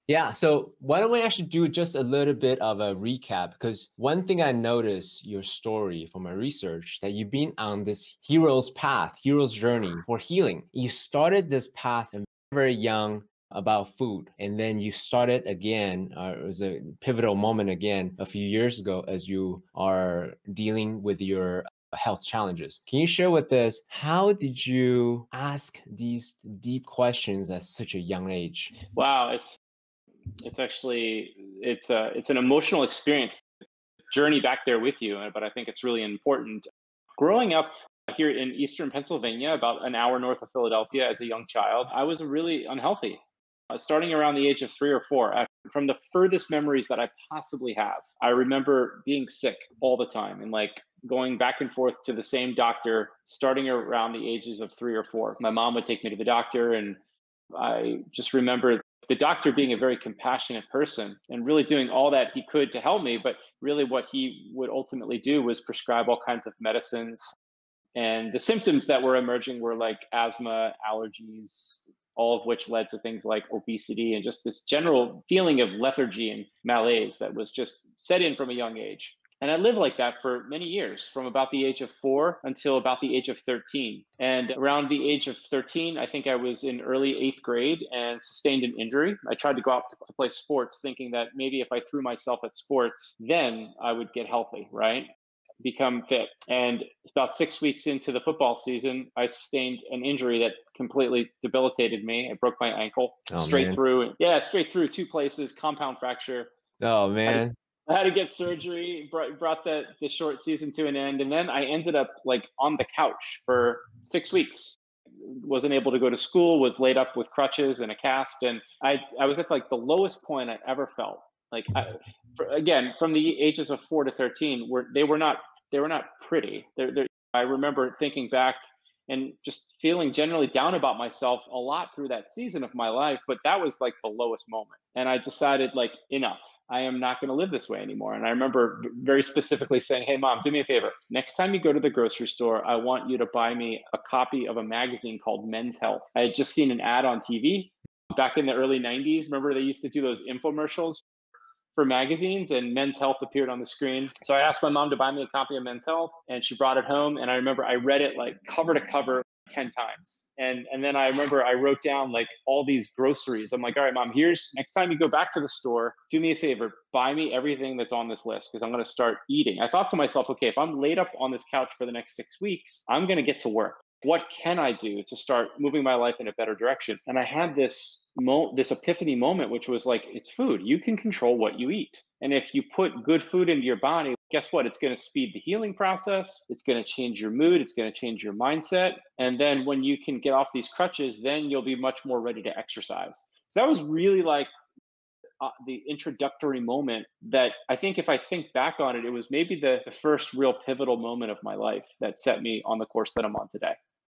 Yeah, so why don't we actually do just a little bit of a recap? Because one thing I noticed your story from my research that you've been on this hero's path, hero's journey for healing. You started this path very young about food, and then you started again. It was a pivotal moment again a few years ago as you are dealing with your health challenges. Can you share with us how did you ask these deep questions at such a young age? Wow, it's actually it's an emotional experience, journey back there with you, but I think it's really important. Growing up here in eastern Pennsylvania, about an hour north of Philadelphia, as a young child, I was really unhealthy. Starting around the age of 3 or 4, from the furthest memories that I possibly have, I remember being sick all the time and like going back and forth to the same doctor starting around the ages of 3 or 4. My mom would take me to the doctor, and I just remember the doctor being a very compassionate person and really doing all that he could to help me. But really, what he would ultimately do was prescribe all kinds of medicines. And the symptoms that were emerging were like asthma, allergies, all of which led to things like obesity and just this general feeling of lethargy and malaise that was just set in from a young age. And I lived like that for many years, from about the age of 4 until about the age of 13. And around the age of 13, I think I was in early eighth grade and sustained an injury. I tried to go out to play sports, thinking that maybe if I threw myself at sports, then I would get healthy, right? Become fit. And about 6 weeks into the football season, I sustained an injury that completely debilitated me. I broke my ankle Oh straight man. through. Yeah, straight through 2 places, compound fracture. Oh I had to, man. I had to get surgery, brought the short season to an end. And then I ended up like on the couch for 6 weeks. Wasn't able to go to school, was laid up with crutches and a cast. And I was at like the lowest point I ever felt. Like again, from the ages of 4 to 13, they were not pretty. I remember thinking back and just feeling generally down about myself a lot through that season of my life. But that was like the lowest moment, and I decided like enough. I am not going to live this way anymore. And I remember very specifically saying, "Hey, mom, do me a favor. Next time you go to the grocery store, I want you to buy me a copy of a magazine called Men's Health." I had just seen an ad on TV back in the early 90s. Remember, they used to do those infomercials for magazines, and Men's Health appeared on the screen. So I asked my mom to buy me a copy of Men's Health, and she brought it home. And I remember I read it like cover to cover 10 times. And then I remember I wrote down like all these groceries. I'm like, all right, mom, here's next time you go back to the store, do me a favor, buy me everything that's on this list because I'm going to start eating. I thought to myself, okay, if I'm laid up on this couch for the next 6 weeks, I'm going to get to work. What can I do to start moving my life in a better direction? And I had this epiphany moment, which was like, it's food. You can control what you eat. And if you put good food into your body, guess what? It's going to speed the healing process. It's going to change your mood. It's going to change your mindset. And then when you can get off these crutches, then you'll be much more ready to exercise. So that was really like the introductory moment that I think if I think back on it, it was maybe the first real pivotal moment of my life that set me on the course that I'm on today.